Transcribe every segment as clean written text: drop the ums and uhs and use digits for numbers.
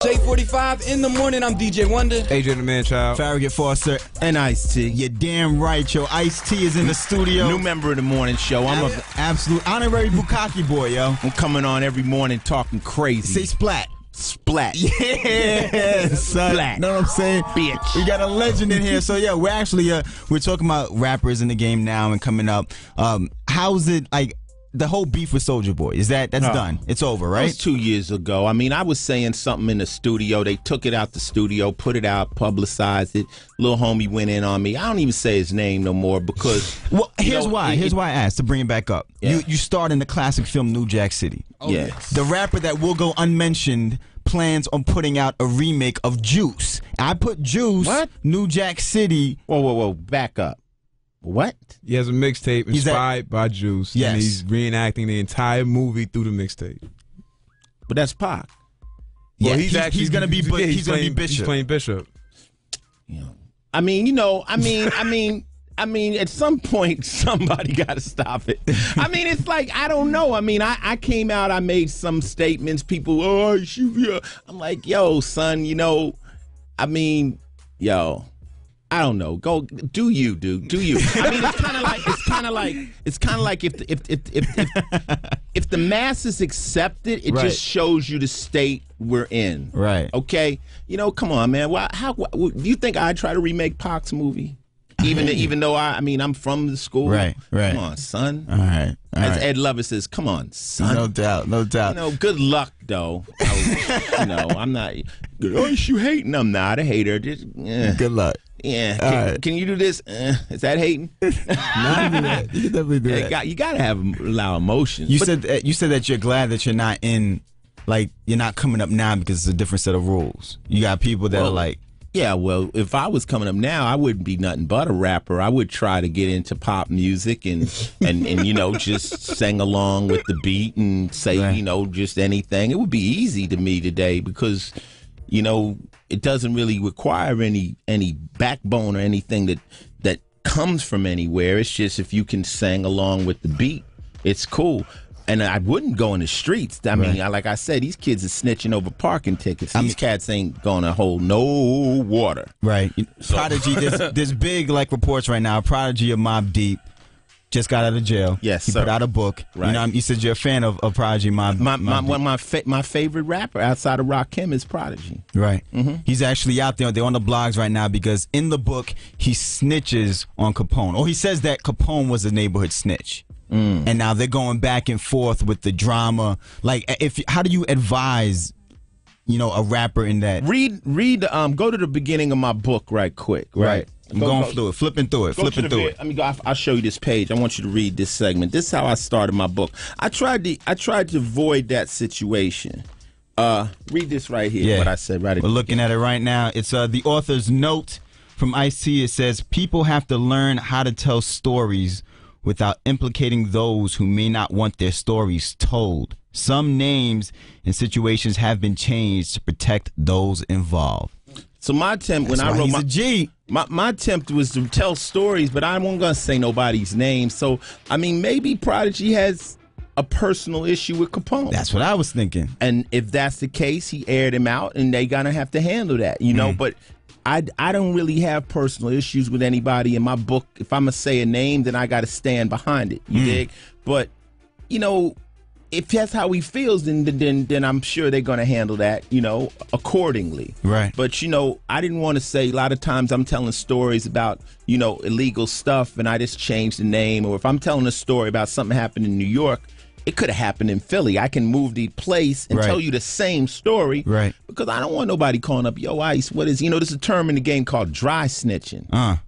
J45 in the morning. I'm DJ Wonder. AJ the Man Child. Farragut Foster. And Ice-T. You're damn right, yo. Ice-T is in the studio. New member of the morning show. I'm a absolute honorary Bukkake boy, yo. I'm coming on every morning talking crazy. Say splat. Splat. Yeah, son. Splat. Know what I'm saying? Bitch. We got a legend in here. So yeah, we're actually we're talking about rappers in the game now and coming up. How's it like? The whole beef with Soulja Boy, that's done? It's over, right? That was 2 years ago. I mean, I was saying something in the studio. They took it out the studio, put it out, publicized it. Little homie went in on me. I don't even say his name no more because. Well, here's why. Here's why I asked, to bring it back up. Yeah. You starred in the classic film New Jack City. Oh, yes. The rapper that will go unmentioned plans on putting out a remake of Juice. I put Juice. What? New Jack City. Whoa. Back up. What? He has a mixtape inspired by Juice. Yes. And he's reenacting the entire movie through the mixtape. But that's Pac. Yeah, Well, he's gonna be Bishop. He's playing Bishop. Yeah. I mean, at some point, somebody got to stop it. I mean, it's like, I don't know. I mean, I came out, I made some statements. People, oh, shoot, yeah. I'm like, yo, son, I mean, yo. I don't know. Go do you, dude. Do you? I mean, it's kind of like if the masses accept it, it just shows you the state we're in. Right. Okay. Come on, man. How do you think I'd try to remake Pac's movie? Even though I'm from the school. Right. Come on, son. All right. As Ed Lover says, come on, son. No doubt. Good luck, though. I'm not. Oh, you hating? I'm not a hater. Just good luck. Yeah. Can you do this? Is that hating? No, you can definitely do that. You gotta allow emotions. You said that you're glad that you're not you're not coming up now because it's a different set of rules. You got people that are like. Yeah, well, if I was coming up now, I wouldn't be nothing but a rapper. I would try to get into pop music and just sing along with the beat and say, just anything. It would be easy to me today because, it doesn't really require any backbone or anything that comes from anywhere. It's just if you can sing along with the beat, it's cool. And I wouldn't go in the streets. I mean, like I said, these kids are snitching over parking tickets. These cats ain't gonna hold no water. Right. So. Prodigy, there's big reports right now. Prodigy of Mobb Deep just got out of jail. Yes, he sir. put out a book. Right. You said you're a fan of Prodigy. My favorite rapper outside of Rakim is Prodigy. Right. Mm-hmm. He's actually out there. They're on the blogs right now because in the book he snitches on Capone, or he says that Capone was a neighborhood snitch. And now they're going back and forth with the drama. How do you advise, a rapper in that? Read. Go to the beginning of my book right quick. Right. I'm going through it, flipping through it. I'll show you this page. I want you to read this segment. This is how I started my book. I tried to avoid that situation. Read this right here. Yeah. What I said right. We're looking at it right now. It's the author's note from Ice-T. It says, people have to learn how to tell stories without implicating those who may not want their stories told. Some names and situations have been changed to protect those involved. So my attempt when I wrote my attempt was to tell stories, but I wasn't gonna say nobody's name. So maybe Prodigy has a personal issue with Capone. That's what I was thinking. And if that's the case, he aired him out, and they gonna have to handle that, But I don't really have personal issues with anybody in my book. If I'm going to say a name, then I got to stand behind it. You dig? But, if that's how he feels, then I'm sure they're going to handle that, accordingly. Right. But, I didn't want to say, a lot of times I'm telling stories about, illegal stuff, and I just change the name. Or if I'm telling a story about something happened in New York, it could have happened in Philly. I can move the place and tell you the same story. Right. Because I don't want nobody calling up, yo, Ice, what is, there's a term in the game called dry snitching.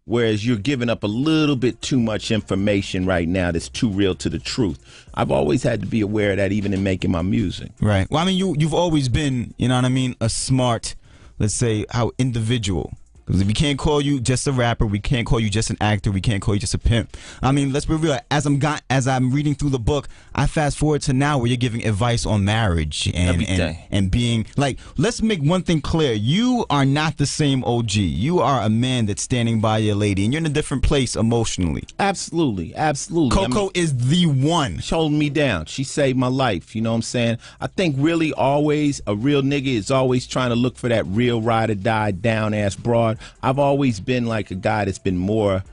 Whereas you're giving up a little bit too much information right now that's too real to the truth. I've always had to be aware of that, even in making my music. Right. Well, you've always been, a smart, let's say, individual. Because we can't call you just a rapper, we can't call you just an actor, we can't call you just a pimp. I mean, let's be real. As I'm reading through the book, I fast forward to now where you're giving advice on marriage and being like. Let's make one thing clear: you are not the same OG. You are a man that's standing by your lady, and you're in a different place emotionally. Absolutely, absolutely. Coco is the one. She holding me down. She saved my life. You know what I'm saying? I think really always a real nigga is always trying to look for that real ride or die down ass broad. I've always been like a guy that's been more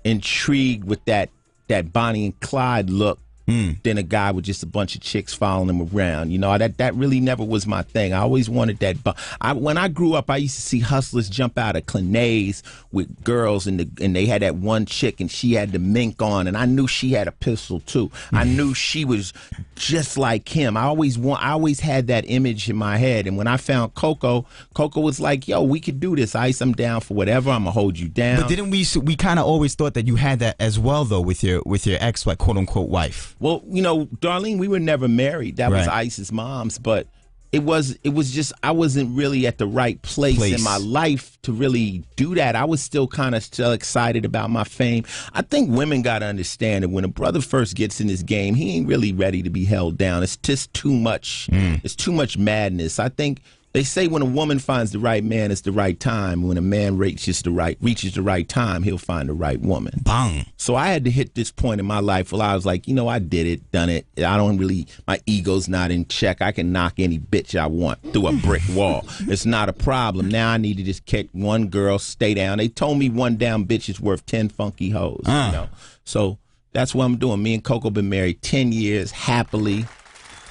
intrigued with that Bonnie and Clyde look than a guy with just a bunch of chicks following him around. You know, that really never was my thing. I always wanted that. When I grew up, I used to see hustlers jump out of Clinés with girls, and they had that one chick, and she had the mink on, and I knew she had a pistol too. I knew she was just like him. I always had that image in my head. And when I found Coco was like, "Yo, we could do this. Ice, I'm down for whatever. I'm gonna hold you down." But didn't we kind of always thought that you had that as well, though, with your ex, like, quote unquote wife? Well, you know, Darlene, we were never married. That was Ice's mom's, but it was just I wasn't really at the right place in my life to really do that. I was still kind of still excited about my fame. I think women got to understand that when a brother first gets in this game, he ain't really ready to be held down. It's just too much. It's too much madness. I think they say when a woman finds the right man, it's the right time. When a man reaches the right time, he'll find the right woman. Bang. So I had to hit this point in my life where I was like, you know, I did it, done it. My ego's not in check. I can knock any bitch I want through a brick wall. It's not a problem. Now I need to just catch one girl, stay down. They told me one down bitch is worth 10 funky hoes. You know? So that's what I'm doing. Me and Coco been married 10 years happily.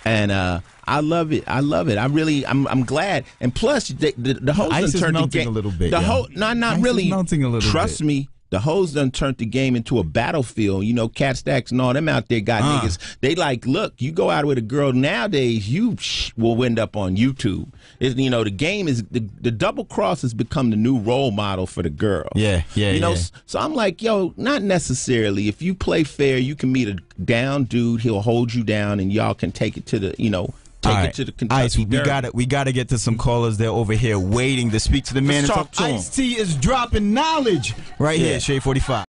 And I love it. I'm glad. And plus, the hoes ice done turned melting the game a little bit. Not ice really. Is melting a little Trust bit. me. The hoes done turned the game into a battlefield. You know, Cat Stacks and all them out there got niggas. They like, look, you go out with a girl nowadays, you will end up on YouTube. You know, the game is the double cross has become the new role model for the girl. You know, so I'm like, yo, not necessarily. If you play fair, you can meet a down dude. He'll hold you down, and y'all can take it to the, you know. Take it to the Kentucky Derby. We gotta get to some callers. They're over here waiting to speak to the man. Let's talk to him. Ice-T is dropping knowledge right here, Shade 45.